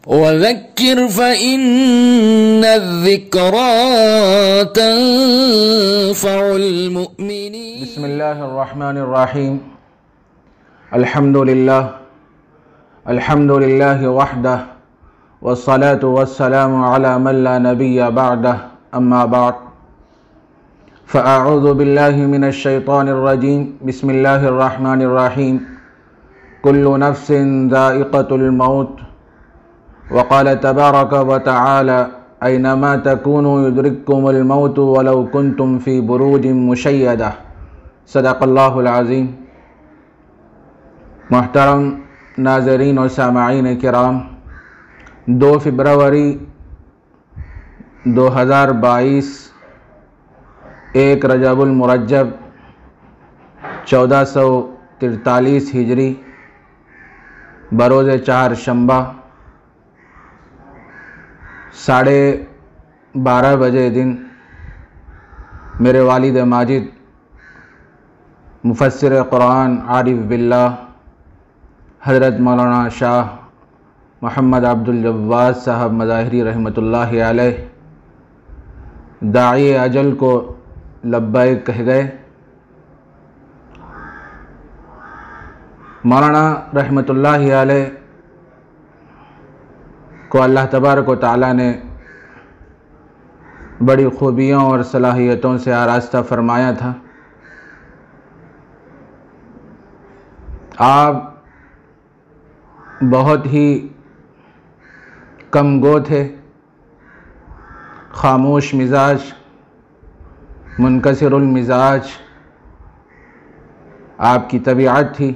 وذكر فإن الذكرى تنفع المؤمنين. بسم اللہ الرحمن الرحیم. الحمد للہ وحدہ والصلاة والسلام على من لا نبی بعدہ اما بعد فاعوذ باللہ من الشیطان الرجیم. بسم اللہ الرحمن الرحیم. کل نفس ذائقۃ الموت وقال تبارک وتعالی اینما تکونوا یدرککم الموت ولو کنتم فی بروج مشیدہ. صدق اللہ العظیم. محترم ناظرین و سامعین کرام، 2 فروری 2022 1 رجب المرجب 1443 ہجری بروز چہارشنبہ 12:30 بجے دن میرے والد ماجد مفسر قرآن عارف باللہ حضرت مولانا شاہ محمد عبد الجواد صاحب مظاہری رحمۃ اللہ علیہ داعی اجل کو لبیک کہہ گئے. مولانا رحمۃ اللہ علیہ کو اللہ تبارک و تعالیٰ نے بڑی خوبیوں اور صلاحیتوں سے آراستہ فرمایا تھا. آپ بہت ہی کم گو تھے، خاموش مزاج، منکسر المزاج آپ کی طبیعت تھی.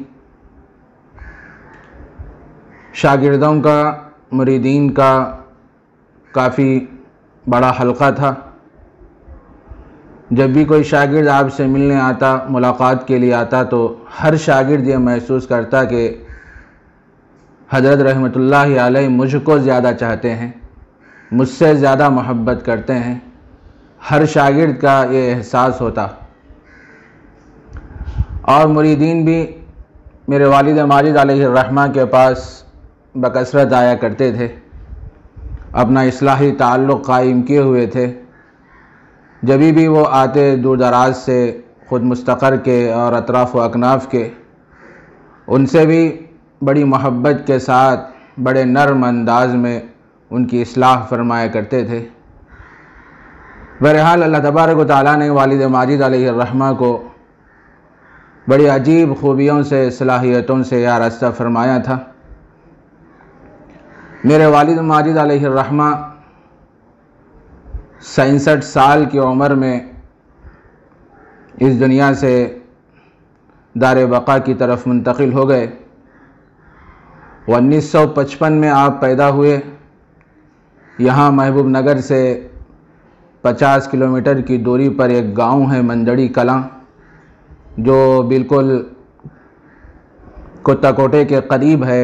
شاگردوں کا، مریدین کا کافی بڑا حلقہ تھا. جب بھی کوئی شاگرد آپ سے ملنے آتا، ملاقات کے لیے آتا، تو ہر شاگرد یہ محسوس کرتا کہ حضرت رحمۃ اللہ علیہ مجھ کو زیادہ چاہتے ہیں، مجھ سے زیادہ محبت کرتے ہیں. ہر شاگرد کا یہ احساس ہوتا. اور مریدین بھی میرے والد ماجد علیہ الرحمہ کے پاس بکثرت آیا کرتے تھے، اپنا اصلاحی تعلق قائم کیے ہوئے تھے. جبھی بھی وہ آتے دور دراز سے، خود مستقر کے اور اطراف و اکناف کے، ان سے بھی بڑی محبت کے ساتھ بڑے نرم انداز میں ان کی اصلاح فرمایا کرتے تھے. بہرحال اللہ تبارک و تعالیٰ نے والد ماجد علیہ الرحمہ کو بڑی عجیب خوبیوں سے، صلاحیتوں سے آراستہ فرمایا تھا. میرے والد ماجد علیہ الرحمہ 67 سال کی عمر میں اس دنیا سے دار بقا کی طرف منتقل ہو گئے. 1955 میں آپ پیدا ہوئے. یہاں محبوب نگر سے 50 کلومیٹر کی دوری پر ایک گاؤں ہے منجڑی کلاں، جو بالکل کتا کوٹے کے قریب ہے،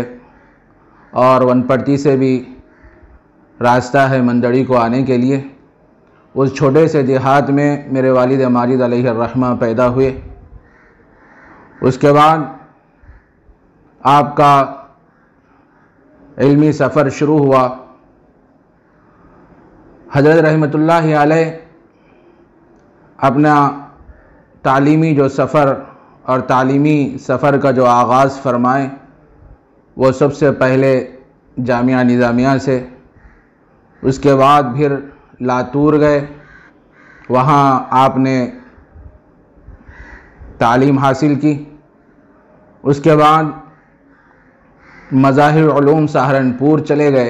اور ونپٹی سے بھی راستہ ہے منجڑی کو آنے کے لیے. اس چھوٹے سے دیہات میں میرے والد ماجد علیہ الرحمہ پیدا ہوئے. اس کے بعد آپ کا علمی سفر شروع ہوا. حضرت رحمۃ اللہ علیہ اپنا تعلیمی جو سفر اور تعلیمی سفر کا جو آغاز فرمائے، وہ سب سے پہلے جامعہ نظامیہ سے، اس کے بعد پھر لاتور گئے. وہاں آپ نے تعلیم حاصل کی. اس کے بعد مظاہر علوم سہارنپور چلے گئے.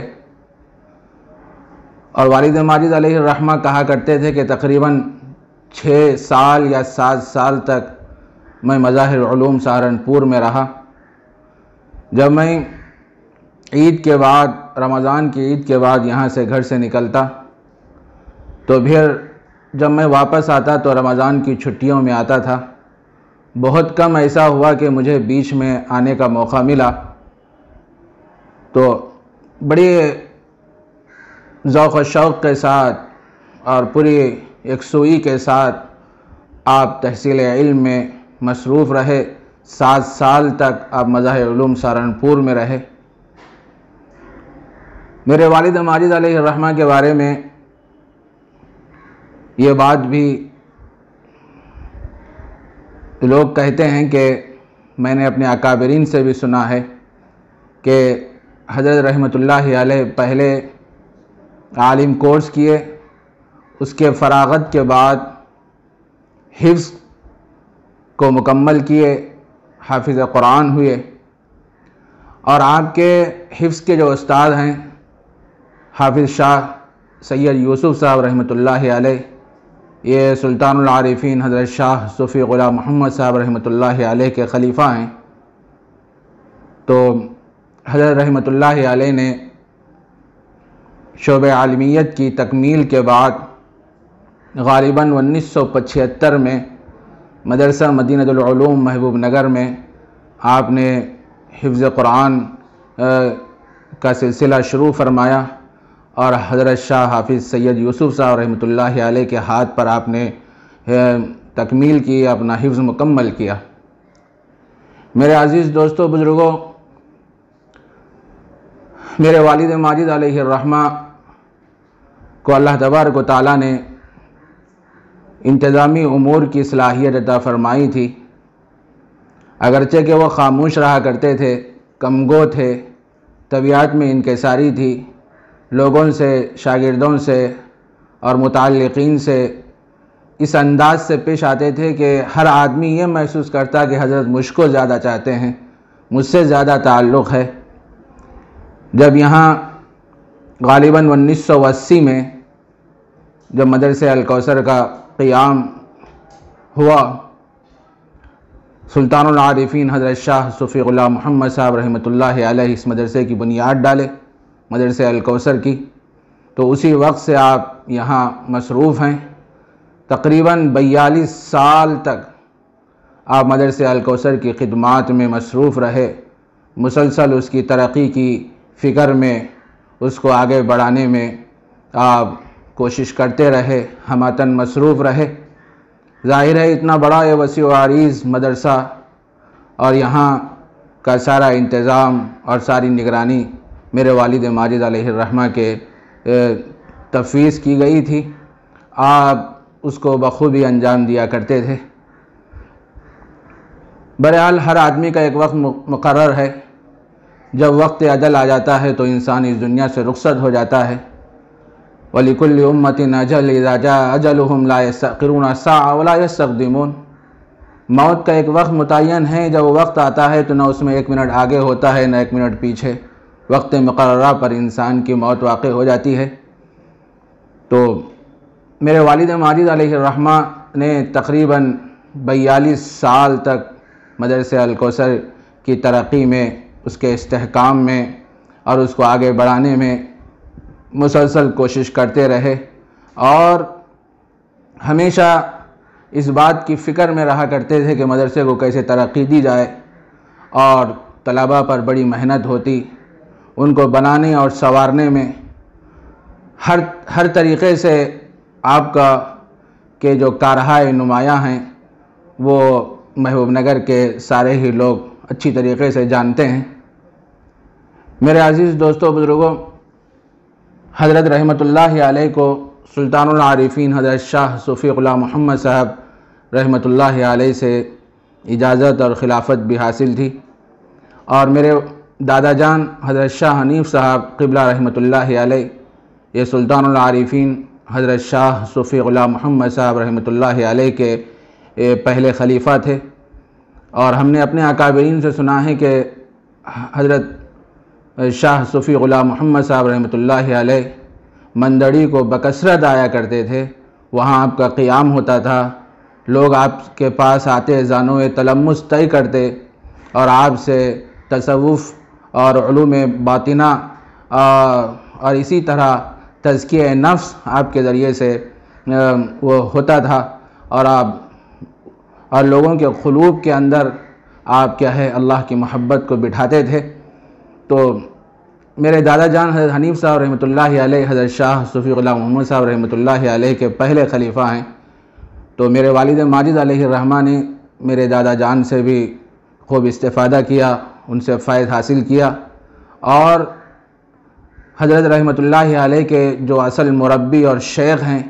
اور والد ماجد علیہ الرحمہ کہا کرتے تھے کہ تقریباً 6 سال یا 7 سال تک میں مظاہر علوم سہارنپور میں رہا. جب میں عید کے بعد، رمضان کی عید کے بعد یہاں سے گھر سے نکلتا، تو پھر جب میں واپس آتا تو رمضان کی چھٹیوں میں آتا تھا. بہت کم ایسا ہوا کہ مجھے بیچ میں آنے کا موقع ملا. تو بڑی ذوق و شوق کے ساتھ اور پوری یکسوئی کے ساتھ آپ تحصیل علم میں مصروف رہے. 7 سال تک آپ مظاہر علوم سہارنپور میں رہے. میرے والد ماجد علیہ الرحمہ کے بارے میں یہ بات بھی لوگ کہتے ہیں کہ میں نے اپنے اکابرین سے بھی سنا ہے کہ حضرت رحمۃ اللہ علیہ پہلے عالم کورس کیے، اس کے فراغت کے بعد حفظ کو مکمل کیے، حافظ قرآن ہوئے، اور آپ کے حفظ کے جو استاد ہیں حافظ شاہ سید یوسف صاحب رحمۃ اللہ علیہ، یہ سلطان العارفین حضرت شاہ صوفی غلام محمد صاحب رحمۃ اللہ علیہ کے خلیفہ ہیں۔ تو حضرت رحمۃ اللہ علیہ نے شعبہ عالمیت کی تکمیل کے بعد غالباً 1975 میں مدرسہ مدینہ العلوم محبوب نگر میں آپ نے حفظ قرآن کا سلسلہ شروع فرمایا، اور حضرت شاہ حافظ سید یوسف صاحب رحمۃ اللہ علیہ کے ہاتھ پر آپ نے تکمیل کی، اپنا حفظ مکمل کیا۔ میرے عزیز دوستو، بزرگوں، میرے والد ماجد علیہ الرحمہ کو اللہ تبارک و تعالیٰ نے انتظامی امور کی صلاحیت عطا فرمائی تھی، اگرچہ کہ وہ خاموش رہا کرتے تھے، کمگو تھے، طبیعت میں انکساری تھی، لوگوں سے، شاگردوں سے اور متعلقین سے اس انداز سے پیش آتے تھے کہ ہر آدمی یہ محسوس کرتا کہ حضرت مجھ کو زیادہ چاہتے ہیں، مجھ سے زیادہ تعلق ہے۔ جب یہاں غالباً 1980 میں جب مدرسہ الکوثر کا قیام ہوا، سلطان العارفین حضرت شاہ صوفی غلام محمد صاحب رحمۃ اللہ علیہ اس مدرسے کی بنیاد ڈالے، مدرسہ الکوثر کی، تو اسی وقت سے آپ یہاں مصروف ہیں۔ تقریباً 42 سال تک آپ مدرسہ الکوثر کی خدمات میں مصروف رہے، مسلسل اس کی ترقی کی فکر میں، اس کو آگے بڑھانے میں آپ کوشش کرتے رہے، ہماتن مصروف رہے۔ ظاہر ہے اتنا بڑا یہ وسیع و عریض مدرسہ اور یہاں کا سارا انتظام اور ساری نگرانی میرے والد ماجد علیہ الرحمہ کے تفویض کی گئی تھی، آپ اس کو بخوبی انجام دیا کرتے تھے۔ بہرحال ہر آدمی کا ایک وقت مقرر ہے، جب وقت اجل آ جاتا ہے تو انسان اس دنیا سے رخصت ہو جاتا ہے۔ وَلِكُلِّ أُمَّةٍ أَجَلٌ إِذَا جَاءَ أَجَلُهُمْ لَا يَسْتَأْخِرُونَ سَاعَةً وَلَا يَسْتَقْدِمُونَ۔ موت کا ایک وقت متعین ہے، جب وہ وقت آتا ہے تو نہ اس میں 1 منٹ آگے ہوتا ہے نہ 1 منٹ پیچھے، وقت مقررہ پر انسان کی موت واقع ہو جاتی ہے۔ تو میرے والد ماجد علیہ الرحمہ نے تقریباً 42 سال تک مدرسہ الکوثر کی ترقی میں، اس کے استحکام میں اور اس کو آگے بڑھانے میں مسلسل کوشش کرتے رہے، اور ہمیشہ اس بات کی فکر میں رہا کرتے تھے کہ مدرسے کو کیسے ترقی دی جائے، اور طلباء پر بڑی محنت ہوتی ان کو بنانے اور سنوارنے میں۔ ہر طریقے سے آپ کا کہ جو کارہائے نمایاں ہیں وہ محبوب نگر کے سارے ہی لوگ اچھی طریقے سے جانتے ہیں۔ میرے عزیز دوستو، بزرگوں، حضرت رحمۃ اللہ علیہ کو سلطان العارفین حضرت شاہ صوفی غلام محمد صاحب رحمۃ اللہ علیہ سے اجازت اور خلافت بھی حاصل تھی، اور میرے دادا جان حضرت شاہ حنیف صاحب قبلہ رحمۃ اللہ علیہ، یہ سلطان العارفین حضرت شاہ صوفی غلام محمد صاحب رحمۃ اللہ علیہ کے پہلے خلیفہ تھے، اور ہم نے اپنے اکابرین سے سنا ہے کہ حضرت شاہ صوفی غلام محمد صاحب رحمۃ اللہ علیہ مندڑی کو بکثرت آیا کرتے تھے، وہاں آپ کا قیام ہوتا تھا، لوگ آپ کے پاس آتے، زانو تلمس طے کرتے اور آپ سے تصوف اور علوم باطنہ اور اسی طرح تزکیہ نفس آپ کے ذریعے سے وہ ہوتا تھا، اور لوگوں کے قلوب کے اندر آپ کیا ہے اللہ کی محبت کو بٹھاتے تھے۔ تو میرے دادا جان حضرت حنیف صاحب رحمۃ اللہ علیہ حضرت شاہ صوفی غلام محمد صاحب رحمۃ اللہ علیہ کے پہلے خلیفہ ہیں، تو میرے والد ماجد علیہ الرحمہ نے میرے دادا جان سے بھی خوب استفادہ کیا، ان سے فائد حاصل کیا، اور حضرت رحمۃ اللہ علیہ کے جو اصل مربی اور شیخ ہیں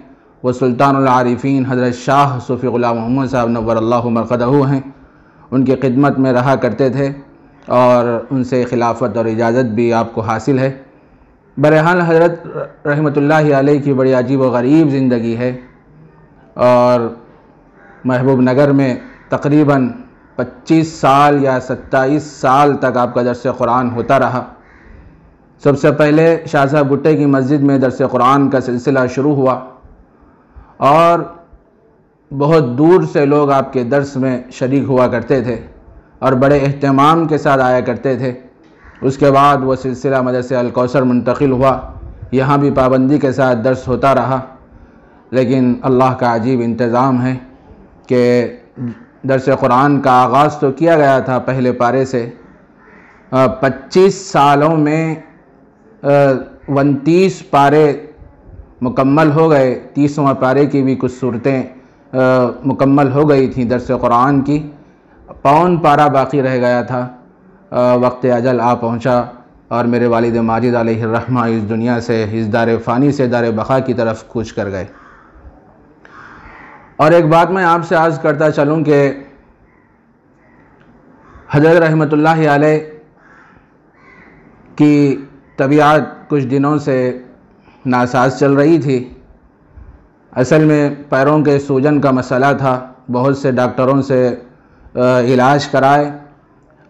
وہ سلطان العارفین حضرت شاہ صوفی غلام محمد صاحب نور اللہ مرقدہ ہیں، ان کی خدمت میں رہا کرتے تھے اور ان سے خلافت اور اجازت بھی آپ کو حاصل ہے۔ بہرحال حضرت رحمۃ اللہ علیہ کی بڑی عجیب و غریب زندگی ہے، اور محبوب نگر میں تقریباً 25 سال یا 27 سال تک آپ کا درس قرآن ہوتا رہا۔ سب سے پہلے شاہ صاحب بھٹے کی مسجد میں درس قرآن کا سلسلہ شروع ہوا، اور بہت دور سے لوگ آپ کے درس میں شریک ہوا کرتے تھے اور بڑے اہتمام کے ساتھ آیا کرتے تھے۔ اس کے بعد وہ سلسلہ مدرسہ الکوثر منتقل ہوا، یہاں بھی پابندی کے ساتھ درس ہوتا رہا، لیکن اللہ کا عجیب انتظام ہے کہ درس قرآن کا آغاز تو کیا گیا تھا پہلے پارے سے، 25 سالوں میں 29 پارے مکمل ہو گئے، 30واں پارے کی بھی کچھ صورتیں مکمل ہو گئی تھیں درس قرآن کی، پون پارہ باقی رہ گیا تھا۔ وقت اجل آ پہنچا اور میرے والد ماجد علیہ الرحمہ اس دنیا سے، اس دار فانی سے دار بقا کی طرف کوچ کر گئے۔ اور ایک بات میں آپ سے عرض کرتا چلوں کہ حضرت رحمۃ اللہ علیہ کی طبیعت کچھ دنوں سے ناساز چل رہی تھی۔ اصل میں پیروں کے سوجن کا مسئلہ تھا، بہت سے ڈاکٹروں سے علاج کرائے،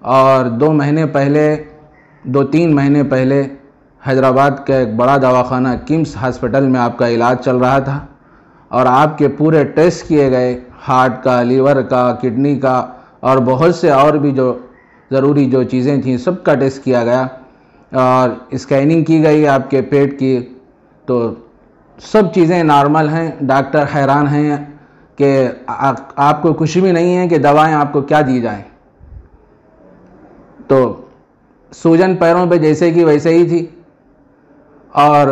اور 2-3 مہینے پہلے حیدرآباد کا ایک بڑا دواخانہ کمس ہاسپٹل میں آپ کا علاج چل رہا تھا، اور آپ کے پورے ٹیسٹ کیے گئے، ہارٹ کا، لیور کا، کڈنی کا، اور بہت سے اور بھی جو ضروری جو چیزیں تھیں سب کا ٹیسٹ کیا گیا، اور اسکیننگ کی گئی آپ کے پیٹ کی، تو سب چیزیں نارمل ہیں۔ ڈاکٹر حیران ہیں کہ آپ کو کچھ بھی نہیں ہے کہ دوائیں آپ کو کیا دی جائیں۔ تو سوجن پیروں پہ جیسے کہ ویسے ہی تھی، اور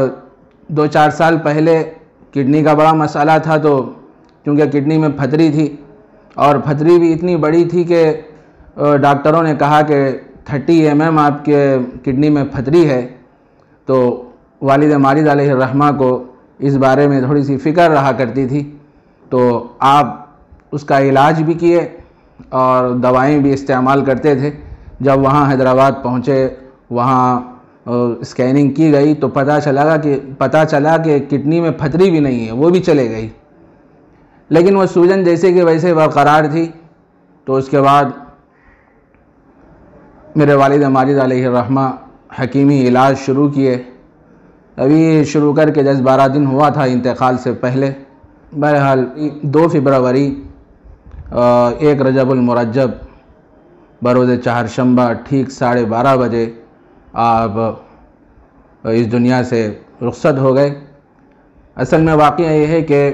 2-4 سال پہلے کڈنی کا بڑا مسئلہ تھا، تو کیونکہ کڈنی میں پھتری تھی، اور پھتری بھی اتنی بڑی تھی کہ ڈاکٹروں نے کہا کہ 30 mm آپ کے کڈنی میں پھتری ہے۔ تو والد ماجد علیہ الرحمہ کو اس بارے میں تھوڑی سی فکر رہا کرتی تھی، تو آپ اس کا علاج بھی کیے اور دوائیں بھی استعمال کرتے تھے۔ جب وہاں حیدرآباد پہنچے، وہاں اسکیننگ کی گئی تو پتہ چلا کہ کڈنی میں پھتری بھی نہیں ہے، وہ بھی چلے گئی، لیکن وہ سوجن جیسے کہ ویسے برقرار تھی۔ تو اس کے بعد میرے والد ماجد علیہ الرحمہ حکیمی علاج شروع کیے، ابھی شروع کر کے 10-12 دن ہوا تھا انتقال سے پہلے۔ بہرحال 2 فروری 1 رجب المرجب بروز چہارشنبہ ٹھیک 12:30 بجے آپ اس دنیا سے رخصت ہو گئے۔ اصل میں واقعہ یہ ہے کہ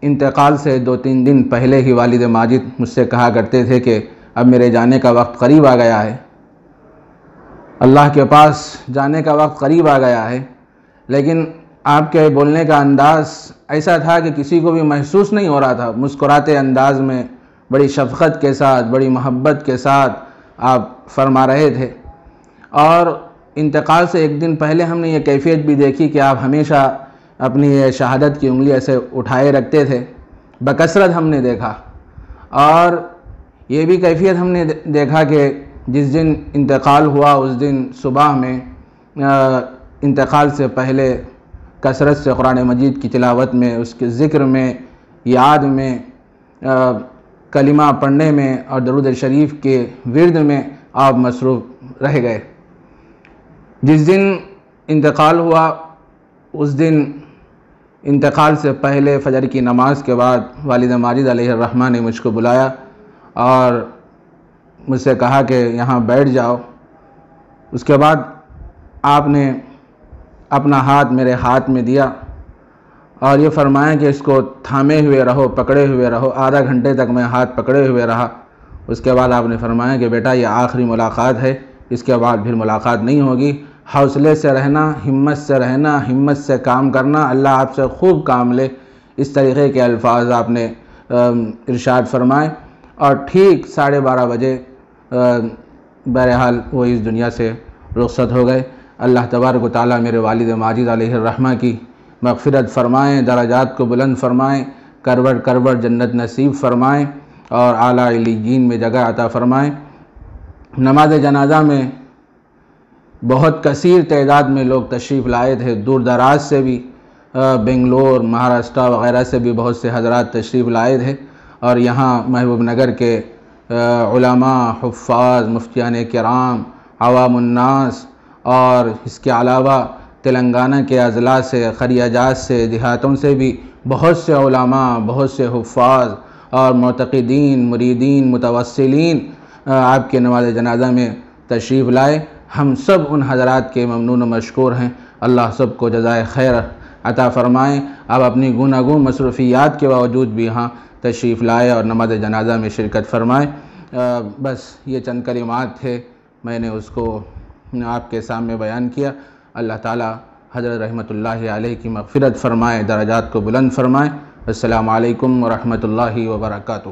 انتقال سے 2-3 دن پہلے ہی والد ماجد مجھ سے کہا کرتے تھے کہ اب میرے جانے کا وقت قریب آ گیا ہے، اللہ کے پاس جانے کا وقت قریب آ گیا ہے، لیکن آپ کے بولنے کا انداز ایسا تھا کہ کسی کو بھی محسوس نہیں ہو رہا تھا، مسکراتے انداز میں بڑی شفقت کے ساتھ، بڑی محبت کے ساتھ آپ فرما رہے تھے۔ اور انتقال سے 1 دن پہلے ہم نے یہ کیفیت بھی دیکھی کہ آپ ہمیشہ اپنی یہ شہادت کی انگلی ایسے اٹھائے رکھتے تھے، بکثرت ہم نے دیکھا۔ اور یہ بھی کیفیت ہم نے دیکھا کہ جس دن انتقال ہوا اس دن صبح میں انتقال سے پہلے کثرت سے قرآن مجید کی تلاوت میں، اس کے ذکر میں، یاد میں، کلمہ پڑھنے میں اور درود شریف کے ورد میں آپ مصروف رہ گئے۔ جس دن انتقال ہوا اس دن انتقال سے پہلے فجر کی نماز کے بعد والد ماجد علیہ الرحمہ نے مجھ کو بلایا اور مجھ سے کہا کہ یہاں بیٹھ جاؤ۔ اس کے بعد آپ نے اپنا ہاتھ میرے ہاتھ میں دیا اور یہ فرمایا کہ اس کو تھامے ہوئے رہو، پکڑے ہوئے رہو۔ آدھا گھنٹے تک میں ہاتھ پکڑے ہوئے رہا۔ اس کے بعد آپ نے فرمایا کہ بیٹا یہ آخری ملاقات ہے، اس کے بعد پھر ملاقات نہیں ہوگی، حوصلے سے رہنا، ہمت سے رہنا، ہمت سے کام کرنا، اللہ آپ سے خوب کام لے، اس طریقے کے الفاظ آپ نے ارشاد فرمائے۔ اور ٹھیک 12:30 بجے بہرحال وہ اس دنیا سے رخصت ہو گئے۔ اللہ تبارک و تعالیٰ میرے والد ماجد علیہ الرحمہ کی مغفرت فرمائیں، درجات کو بلند فرمائیں، کروڑ کروڑ جنت نصیب فرمائیں اور اعلیٰ علیین میں جگہ عطا فرمائیں۔ نماز جنازہ میں بہت کثیر تعداد میں لوگ تشریف لائے تھے، دور دراز سے بھی، بنگلور، مہاراشٹر وغیرہ سے بھی بہت سے حضرات تشریف لائے تھے، اور یہاں محبوب نگر کے علماء، حفاظ، مفتیان کرام، عوام الناس، اور اس کے علاوہ تلنگانہ کے اضلاع سے، خریجات سے، دیہاتوں سے بھی بہت سے علماء، بہت سے حفاظ اور معتقدین، مریدین، متوسلین آپ کے نماز جنازہ میں تشریف لائے۔ ہم سب ان حضرات کے ممنون و مشکور ہیں، اللہ سب کو جزائے خیر عطا فرمائیں۔ آپ اپنی گوناگون مصروفیات کے باوجود بھی یہاں تشریف لائے اور نماز جنازہ میں شرکت فرمائیں۔ بس یہ چند کلمات تھے، میں نے اس کو آپ کے سامنے بیان کیا۔ اللہ تعالی حضرت رحمۃ اللہ علیہ کی مغفرت فرمائے، درجات کو بلند فرمائے۔ السلام علیکم ورحمۃ اللہ وبرکاتہ۔